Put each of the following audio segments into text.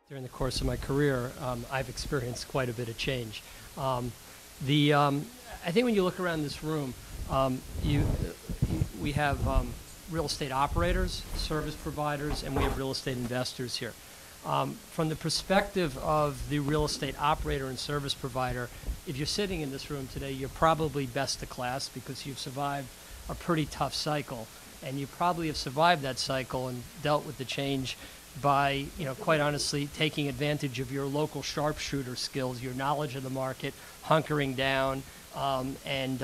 During the course of my career, I've experienced quite a bit of change. I think when you look around this room, we have real estate operators, service providers, and we have real estate investors here. From the perspective of the real estate operator and service provider, if you're sitting in this room today, you're probably best of class because you've survived a pretty tough cycle, and you probably have survived that cycle and dealt with the change by, quite honestly, taking advantage of your local sharpshooter skills, your knowledge of the market, hunkering down, and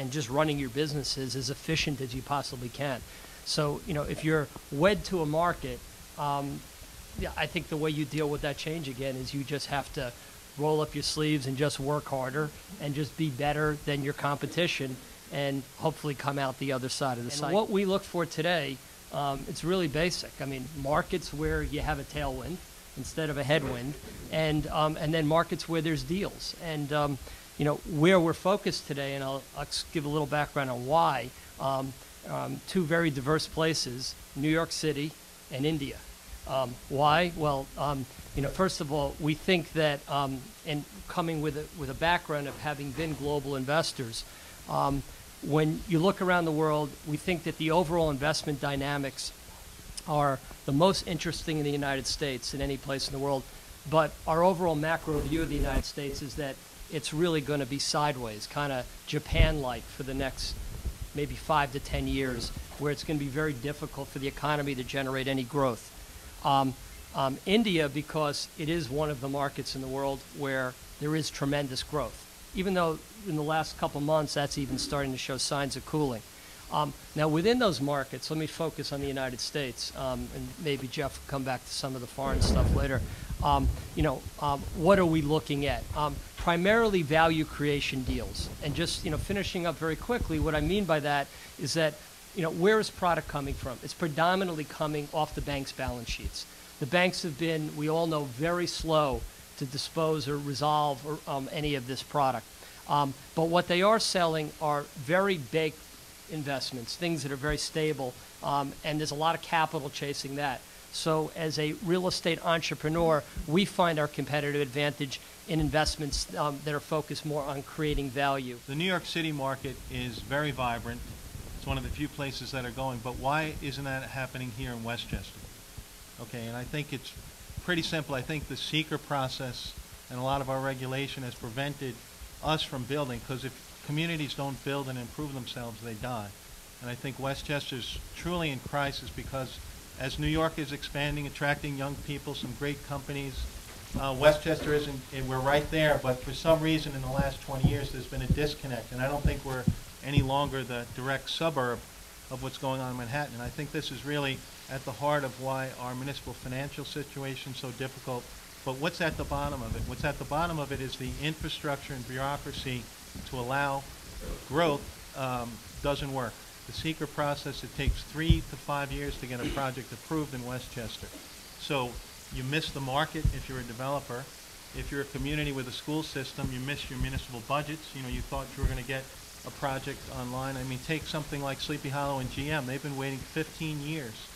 just running your businesses as efficient as you possibly can. So, if you're wed to a market, yeah, I think the way you deal with that change again is you just have to roll up your sleeves and just work harder and just be better than your competition and hopefully come out the other side of the cycle. What we look for today, it's really basic. I mean, markets where you have a tailwind instead of a headwind, and then markets where there's deals. And where we're focused today, and I'll give a little background on why. Two very diverse places: New York City and India. Why? Well, first of all, we think that, and coming with a background of having been global investors, when you look around the world, we think that the overall investment dynamics are the most interesting in the United States than any place in the world. But our overall macro view of the United States is that it's really going to be sideways, kind of Japan-like for the next maybe 5 to 10 years, where it's going to be very difficult for the economy to generate any growth. India, because it is one of the markets in the world where there is tremendous growth, even though in the last couple months that's even starting to show signs of cooling. Now, within those markets, let me focus on the United States, and maybe Jeff will come back to some of the foreign stuff later. What are we looking at? Primarily value creation deals. And just finishing up very quickly, what I mean by that is that where is product coming from? It's predominantly coming off the bank's balance sheets. The banks have been, we all know, very slow to dispose or resolve any of this product. But what they are selling are very baked investments, things that are very stable, and there's a lot of capital chasing that. So as a real estate entrepreneur, we find our competitive advantage in investments that are focused more on creating value. The New York City market is very vibrant. It's one of the few places that are going, but why isn't that happening here in Westchester? Okay, and I think it's pretty simple. I think the seeker process and a lot of our regulation has prevented us from building, because if communities don't build and improve themselves, they die. And I think Westchester's truly in crisis because as New York is expanding, attracting young people, some great companies, Westchester isn't, and we're right there, but for some reason in the last 20 years there's been a disconnect, and I don't think we're any longer the direct suburb of what's going on in Manhattan. And I think this is really at the heart of why our municipal financial situation is so difficult. But what's at the bottom of it? What's at the bottom of it is the infrastructure and bureaucracy to allow growth doesn't work. The seeker process, it takes 3 to 5 years to get a project approved in Westchester. So you miss the market if you're a developer. If you're a community with a school system, you miss your municipal budgets. You thought you were going to get a project online. I mean, take something like Sleepy Hollow and GM. They've been waiting 15 years,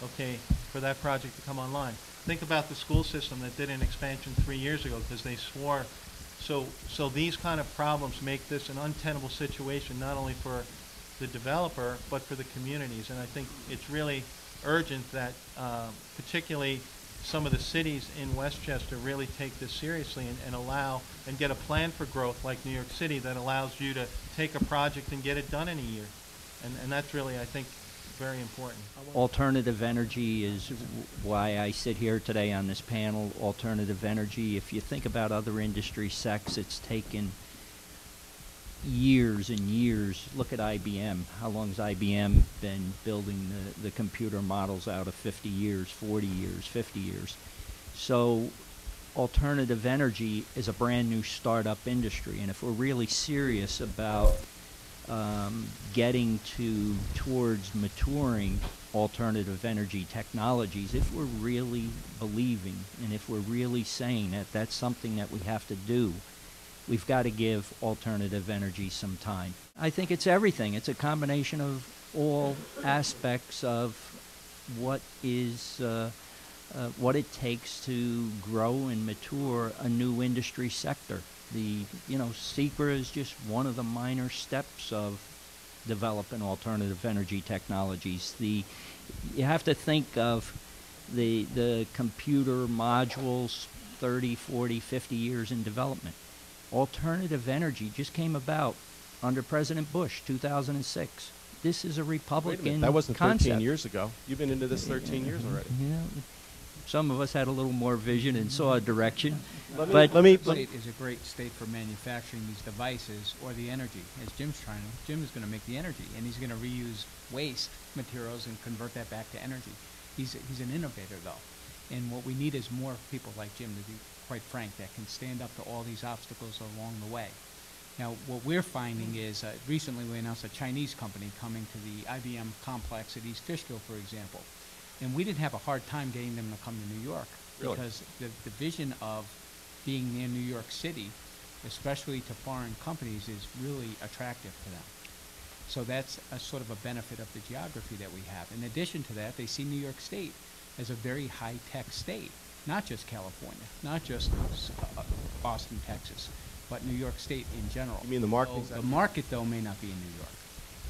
okay, for that project to come online. Think about the school system that did an expansion 3 years ago because they swore. So these kind of problems make this an untenable situation, not only for the developer, but for the communities. And I think it's really urgent that particularly some of the cities in Westchester really take this seriously and allow and get a plan for growth like New York City that allows you to take a project and get it done in a year. And that's really, I think, very important. Alternative energy is why I sit here today on this panel. Alternative energy, if you think about other industry sects, it's taken years and years. Look at IBM. How long has IBM been building the computer models out of 50 years, 40 years, 50 years? So alternative energy is a brand new startup industry, and if we're really serious about getting towards maturing alternative energy technologies, if we're really believing and if we're really saying that that's something that we have to do, we've got to give alternative energy some time. I think it's everything. It's a combination of all aspects of what is what it takes to grow and mature a new industry sector. Secra is just one of the minor steps of developing alternative energy technologies. You have to think of the computer modules 30, 40, 50 years in development. Alternative energy just came about under President Bush, 2006. This is a Republican Wait a minute, that wasn't concept. 13 years ago. You've been into this 13 years already. Yeah, some of us had a little more vision and saw a direction. Let me State is a great state for manufacturing these devices or the energy. As Jim is going to make the energy, and he's going to reuse waste materials and convert that back to energy. He's an innovator, though. And what we need is more people like Jim, to be quite frank, that can stand up to all these obstacles along the way. Now, what we're finding is, recently we announced a Chinese company coming to the IBM complex at East Fishkill, for example. And we didn't have a hard time getting them to come to New York. Really? Because the vision of being near New York City, especially to foreign companies, is really attractive to them. So that's a sort of a benefit of the geography that we have. In addition to that, they see New York State as a very high-tech state, not just California, not just Austin, Texas, but New York State in general. You mean the market? So the market, though, may not be in New York.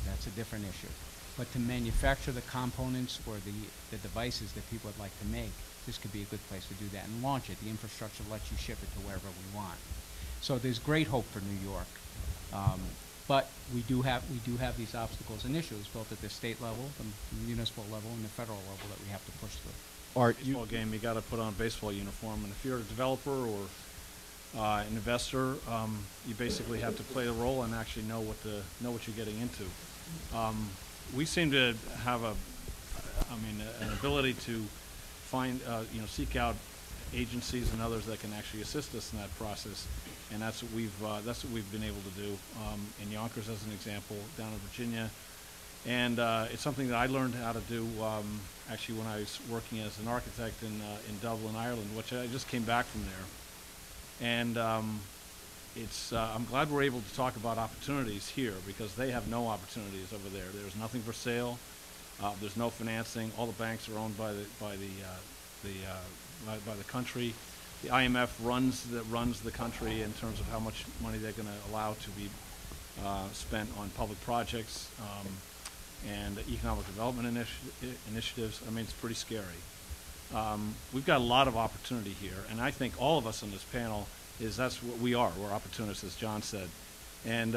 That's a different issue. But to manufacture the components for the devices that people would like to make, this could be a good place to do that and launch it. The infrastructure lets you ship it to wherever we want. So there's great hope for New York. But we do have these obstacles and issues, both at the state level, the municipal level, and the federal level that we have to push through. Art, Baseball game, you got to put on a baseball uniform, and if you're a developer or an investor, you basically have to play the role and actually know what you're getting into. We seem to have an ability to find, seek out agencies and others that can actually assist us in that process, and that's what we've been able to do in Yonkers, as an example, down in Virginia, and it's something that I learned how to do actually when I was working as an architect in Dublin, Ireland, which I just came back from there, and I'm glad we're able to talk about opportunities here, because they have no opportunities over there. There's nothing for sale. There's no financing. All the banks are owned by the country. The IMF runs the country in terms of how much money they're going to allow to be spent on public projects and economic development initiatives. I mean, it's pretty scary. We've got a lot of opportunity here, and I think all of us on this panel that's what we are. We're opportunists, as John said, and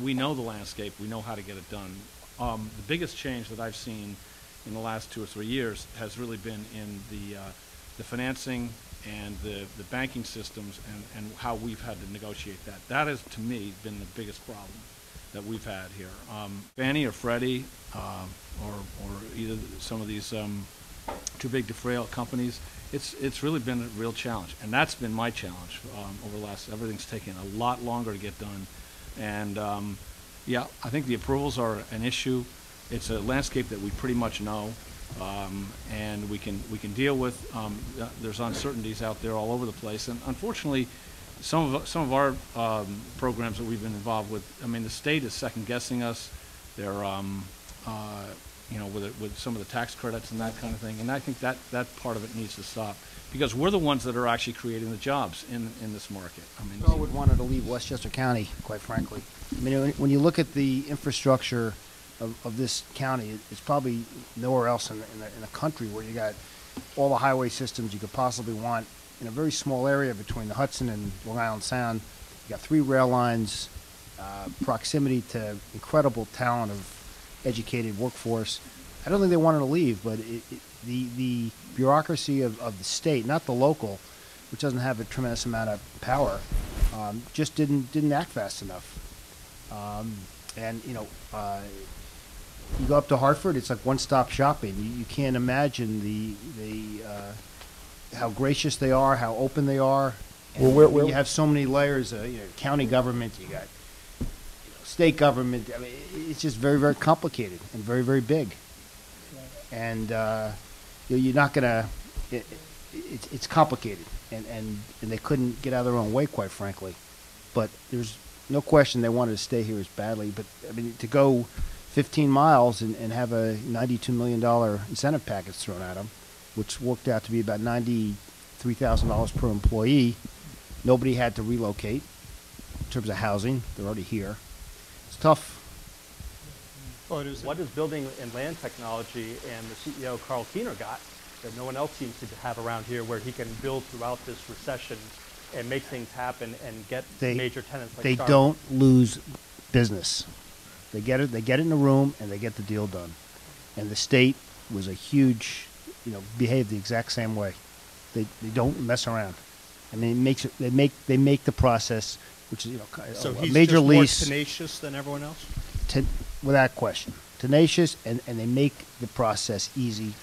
we know the landscape. We know how to get it done. The biggest change that I've seen in the last 2 or 3 years has really been in the financing and the banking systems and how we've had to negotiate that. That has, to me, been the biggest problem that we've had here. Fannie or Freddie or either some of these too big to fail companies, it's really been a real challenge, and that's been my challenge over the last. Everything's taken a lot longer to get done, and yeah, I think the approvals are an issue. It's a landscape that we pretty much know, and we can deal with. There's uncertainties out there all over the place, and unfortunately, some of our programs that we've been involved with. I mean, the state is second guessing us. They're with some of the tax credits and that kind of thing, and I think that part of it needs to stop, because we're the ones that are actually creating the jobs in this market. I mean, I would want to leave Westchester County, quite frankly. I mean, when you look at the infrastructure of this county, it's probably nowhere else in the country where you got all the highway systems you could possibly want in a very small area between the Hudson and Long Island Sound. You got 3 rail lines, proximity to incredible talent of educated workforce. I don't think they wanted to leave, but the bureaucracy of the state, not the local, which doesn't have a tremendous amount of power, just didn't act fast enough. And you go up to Hartford, it's like one-stop shopping. You can't imagine the how gracious they are, how open they are. And when you have so many layers of county government, you got state government. I mean, it's just very, very complicated and very, very big. And you're not gonna. It's complicated, and they couldn't get out of their own way, quite frankly. But there's no question they wanted to stay here as badly. But I mean, to go 15 miles and have a $92 million incentive package thrown at them, which worked out to be about $93,000 per employee. Nobody had to relocate in terms of housing. They're already here. It's tough. What is building and land technology and the CEO Carl Keener got that no one else seems to have around here, where he can build throughout this recession and make things happen and get major tenants like They Starbucks? don't lose business. They get it in the room and they get the deal done. And the state was a huge, behaved the exact same way. They don't mess around. I mean, they make the process, which is So a he's major just lease. more tenacious than everyone else? Without question, tenacious, and they make the process easy,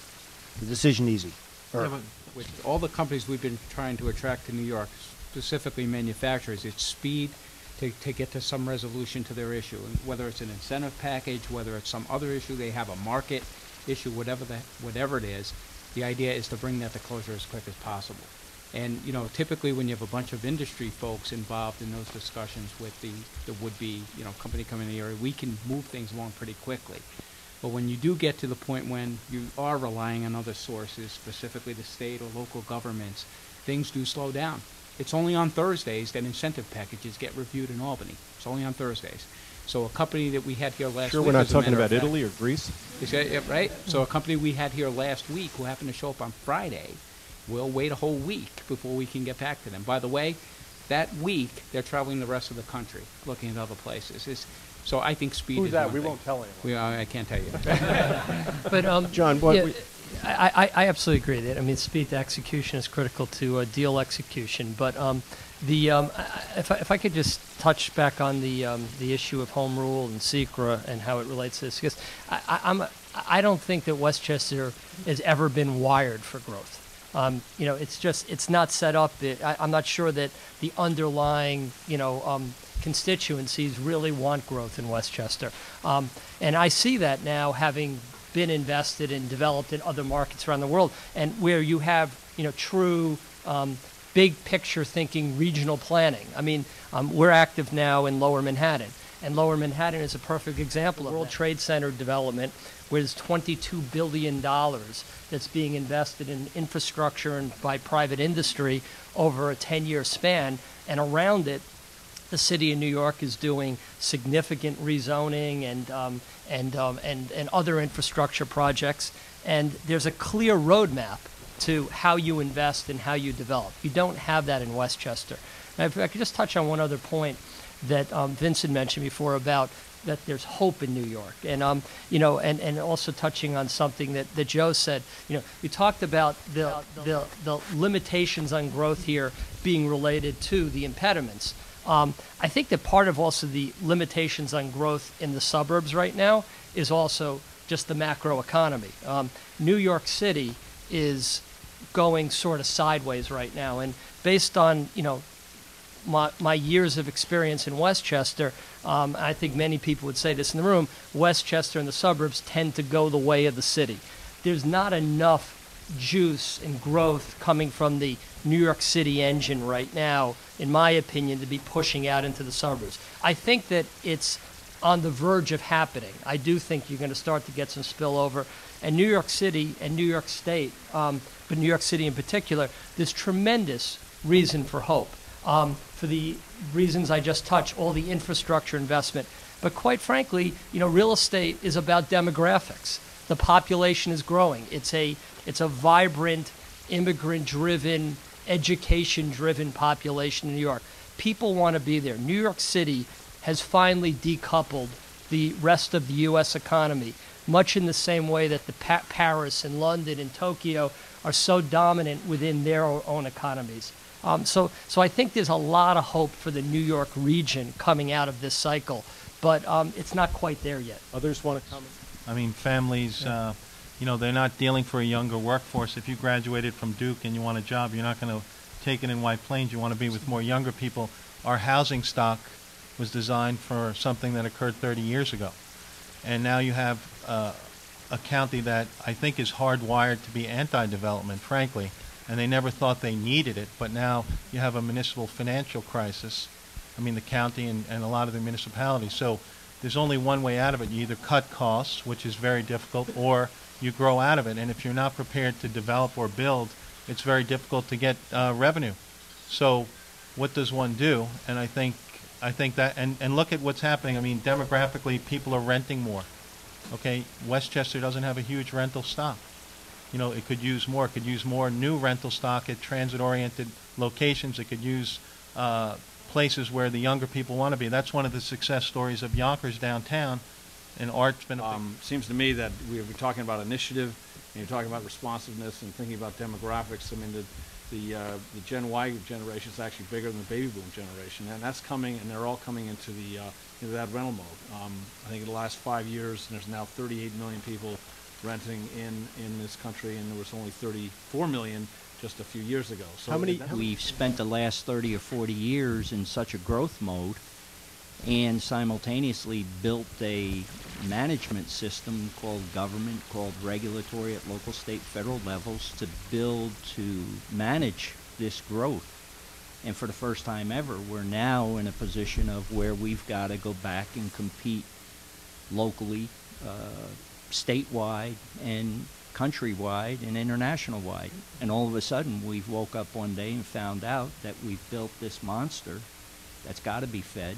the decision easy. Yeah, but With all the companies we've been trying to attract to New York, specifically manufacturers, it's speed to get to some resolution to their issue. And whether it's an incentive package, whether it's some other issue, they have a market issue, whatever it is, the idea is to bring that to closure as quick as possible. And, typically when you have a bunch of industry folks involved in those discussions with the would-be, company coming in the area, we can move things along pretty quickly. But when you do get to the point when you are relying on other sources, specifically the state or local governments, things do slow down. It's only on Thursdays that incentive packages get reviewed in Albany. It's only on Thursdays. So a company that we had here last Sure, week, we're not as a talking matter of about fact- Italy or Greece? Right? So a company we had here last week who happened to show up on Friday will wait a whole week before we can get back to them. By the way, that week they're traveling the rest of the country, looking at other places. So I think speed Who's is that? one We thing. won't tell anyone. I can't tell you. But John, I absolutely agree that speed to execution is critical to deal execution. But if I could just touch back on the issue of home rule and SECRA and how it relates to this, because I don't think that Westchester has ever been wired for growth. It's not set up. I'm not sure that the underlying constituencies really want growth in Westchester. And I see that now, having been invested and developed in other markets around the world, and where you have true big picture thinking regional planning. We're active now in Lower Manhattan, and Lower Manhattan is a perfect example of World Trade Center development, where there's $22 billion that's being invested in infrastructure and by private industry over a 10-year span, and around it, the city of New York is doing significant rezoning and other infrastructure projects, and there's a clear roadmap to how you invest and how you develop. You don't have that in Westchester. Now, if I could just touch on one other point that Vincent mentioned before about that there's hope in New York, and and also touching on something that Joe said. We talked about the limitations on growth here being related to the impediments. I think that part of also the limitations on growth in the suburbs right now is also just the macro economy. New York City is going sort of sideways right now, and based on my years of experience in Westchester, I think many people would say this in the room, Westchester and the suburbs tend to go the way of the city. There's not enough juice and growth coming from the New York City engine right now, in my opinion, to be pushing out into the suburbs. I think that it's on the verge of happening. I do think you're going to start to get some spillover. And New York City and New York State, but New York City in particular, there's tremendous reason for hope. For the reasons I just touched, all the infrastructure investment. But quite frankly, real estate is about demographics. The population is growing. It's a vibrant, immigrant-driven, education-driven population in New York. People want to be there. New York City has finally decoupled the rest of the U.S. economy, much in the same way that the Paris and London and Tokyo are so dominant within their own economies. So I think there's a lot of hope for the New York region coming out of this cycle, but it's not quite there yet. Others want to comment? Families, they're not dealing for a younger workforce. If you graduated from Duke and you want a job, you're not going to take it in White Plains. You want to be with more younger people. Our housing stock was designed for something that occurred 30 years ago. And now you have a county that I think is hardwired to be anti-development, frankly, and they never thought they needed it, but now you have a municipal financial crisis, the county and a lot of the municipalities. So there's only one way out of it. You either cut costs, which is very difficult, or you grow out of it. And if you're not prepared to develop or build, it's very difficult to get revenue. So what does one do? And I think that, and look at what's happening. I mean, demographically, people are renting more. Okay, Westchester doesn't have a huge rental stock. You know, it could use more. It could use more new rental stock at transit-oriented locations. It could use places where the younger people want to be. That's one of the success stories of Yonkers downtown, and Art's been a big... Seems to me that we're talking about initiative, and you're talking about responsiveness and thinking about demographics. I mean, the Gen Y generation is actually bigger than the baby boom generation, and that's coming, and they're all coming into the into that rental mode. I think in the last 5 years, there's now 38 million people renting in this country, and there was only 34 million just a few years ago. So How many- We've spent the last 30 or 40 years in such a growth mode and simultaneously built a management system called government, called regulatory at local, state, federal levels to build, to manage this growth. And for the first time ever, we're now in a position of where we've got to go back and compete locally, statewide, and countrywide, and international-wide. And all of a sudden, we've woke up one day and found out that we've built this monster that's got to be fed,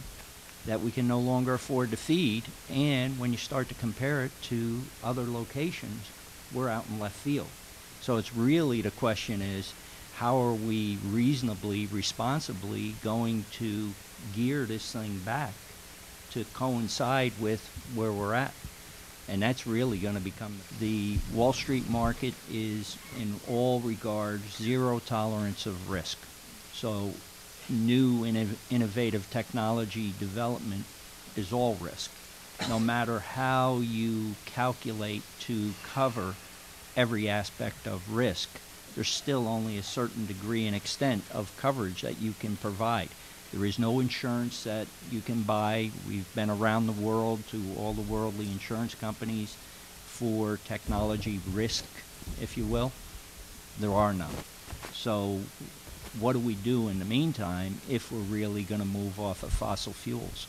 that we can no longer afford to feed. And when you start to compare it to other locations, we're out in left field. So it's really, the question is, how are we reasonably, responsibly going to gear this thing back to coincide with where we're at? And that's really going to become the Wall Street market is, in all regards, zero tolerance of risk. So new innovative technology development is all risk. No matter how you calculate to cover every aspect of risk, there's still only a certain degree and extent of coverage that you can provide. There is no insurance that you can buy. We've been around the world to all the worldly insurance companies for technology risk, if you will. There are none. So what do we do in the meantime if we're really going to move off of fossil fuels?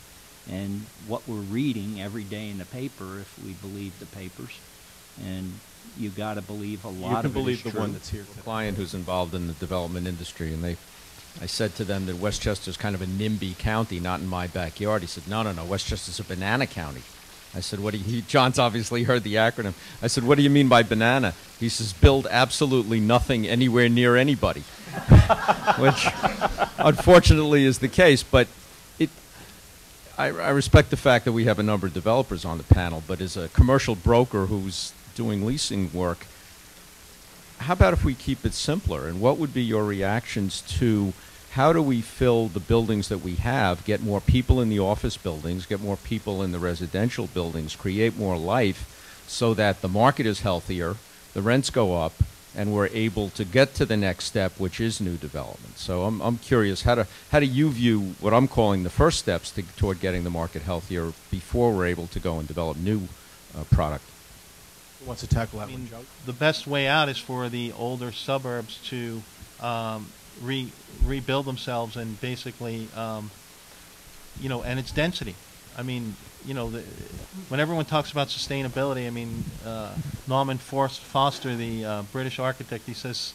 And what we're reading every day in the paper, if we believe the papers, and you got to believe a lot of it is true. The one that's here. A client who's involved in the development industry, and I said to them that Westchester's kind of a NIMBY county, not in my backyard. He said, no, Westchester's a banana county. I said, what do you, John's obviously heard the acronym. I said, what do you mean by banana? He says, build absolutely nothing anywhere near anybody, which unfortunately is the case. But I respect the fact that we have a number of developers on the panel, but as a commercial broker who's doing leasing work, how about if we keep it simpler? And what would be your reactions to how do we fill the buildings that we have, get more people in the office buildings, get more people in the residential buildings, create more life so that the market is healthier, the rents go up, and we're able to get to the next step, which is new development. So I'm curious, how do you view what I'm calling the first steps toward getting the market healthier before we're able to go and develop new product? Who wants to tackle that I one, mean, Joe? the best way out is for the older suburbs to rebuild themselves and basically, you know, and its density. I mean, you know, when everyone talks about sustainability, I mean, Norman Foster, the British architect, he says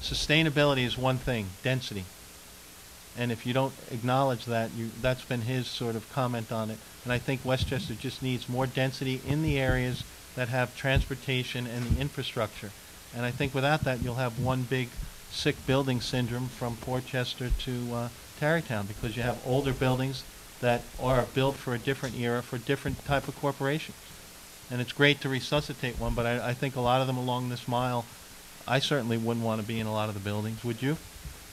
sustainability is one thing, density. And if you don't acknowledge that, that's been his sort of comment on it. And I think Westchester just needs more density in the areas that have transportation and the infrastructure. And I think without that, you'll have one big sick building syndrome from Portchester to Tarrytown, because you have older buildings that are built for a different era, for different type of corporations. And it's great to resuscitate one, but I think a lot of them along this mile, I certainly wouldn't want to be in a lot of the buildings. Would you?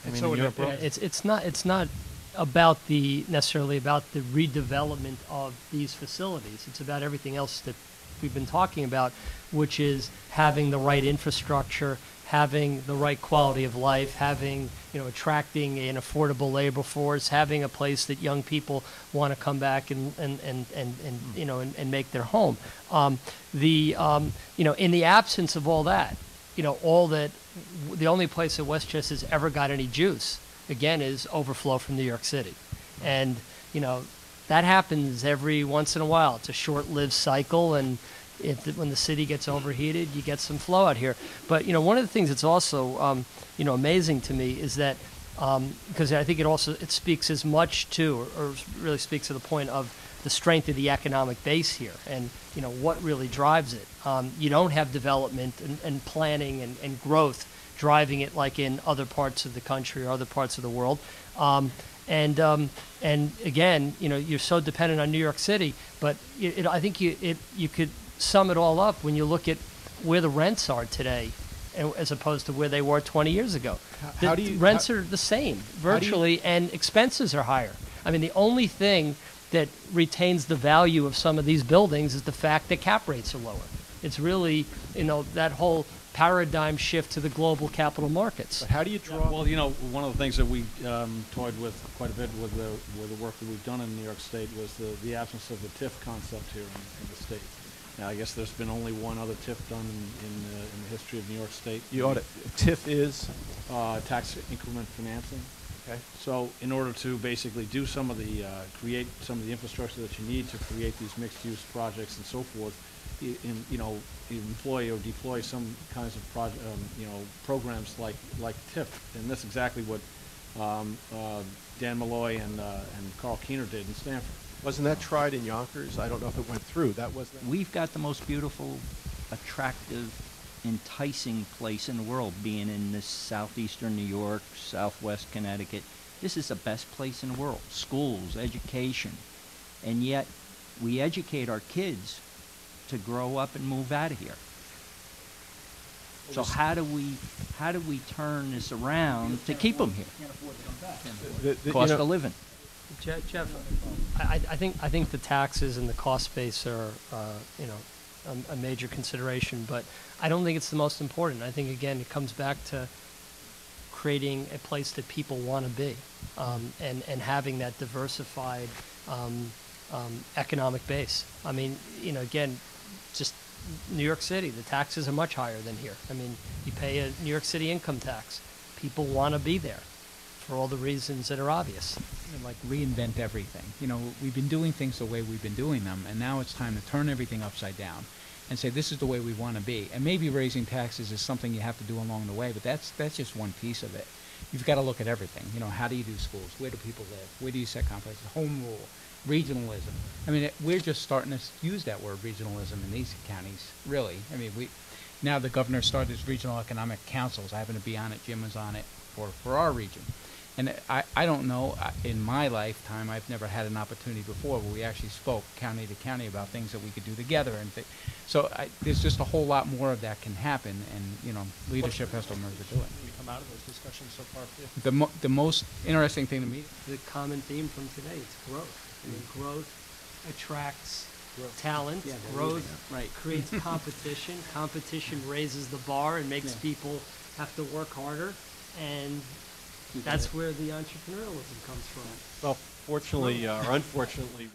I mean, in your Yeah, it's not about necessarily about the redevelopment of these facilities. It's about everything else that we've been talking about, which is having the right infrastructure, having the right quality of life, having, you know, attracting an affordable labor force, having a place that young people want to come back and you know, and make their home. You know, in the absence of all that, you know, the only place that Westchester's ever got any juice, again, is overflow from New York City. And, you know, that happens every once in a while. It's a short-lived cycle, and when the city gets overheated, you get some flow out here. But one of the things that's also amazing to me is that because I think it speaks as much to, or really speaks to the point of the strength of the economic base here, and what really drives it. You don't have development and planning and growth driving it like in other parts of the country or other parts of the world. And again, you're so dependent on New York City, but I think you could sum it all up when you look at where the rents are today, as opposed to where they were 20 years ago. How The rents are the same virtually, and expenses are higher. I mean, the only thing that retains the value of some of these buildings is the fact that cap rates are lower. It's really, that whole paradigm shift to the global capital markets. But how do you draw? Well, one of the things that we toyed with quite a bit with the work that we've done in New York State was the absence of the TIF concept here in the state. Now, I guess there's been only one other TIF done in the history of New York State. TIF is? Tax increment financing. Okay. So in order to basically do some of the, create some of the infrastructure that you need to create these mixed-use projects and so forth, you employ or deploy some kinds of programs like TIF, and that's exactly what Dan Malloy and Carl Keener did in Stanford. Wasn't that tried in Yonkers? I don't know if it went through. That wasn't. We've got the most beautiful, attractive, enticing place in the world, being in this southeastern New York, southwest Connecticut. This is the best place in the world. Schools, education. And yet we educate our kids to grow up and move out of here. So how do we turn this around to keep them here? Cost of living. Jeff, I think the taxes and the cost base are a major consideration, but I don't think it's the most important. I think again it comes back to creating a place that people want to be, and having that diversified economic base. I mean, again, just New York City, the taxes are much higher than here. I mean, you pay a New York City income tax. People want to be there for all the reasons that are obvious. Like reinvent everything. We've been doing things the way we've been doing them, and now it's time to turn everything upside down and say this is the way we want to be. And maybe raising taxes is something you have to do along the way, but that's just one piece of it. You've got to look at everything. How do you do schools? Where do people live? Where do you set complexes? Home rule, regionalism. I mean, we're just starting to use that word, regionalism, in these counties, really. I mean, now the governor started his regional economic councils. I happen to be on it. Jim was on it for our region. And I don't know, in my lifetime, I've never had an opportunity before where we actually spoke county to county about things that we could do together. And so there's just a whole lot more of that can happen, and, leadership has to learn to do it. Did we come out of those discussions so far for you? The most interesting thing to me. The common theme from today is growth. I mean, growth attracts talent. Yeah, growth right. creates competition. Competition raises the bar and makes people have to work harder, and that's where the entrepreneurialism comes from. Well, fortunately or unfortunately.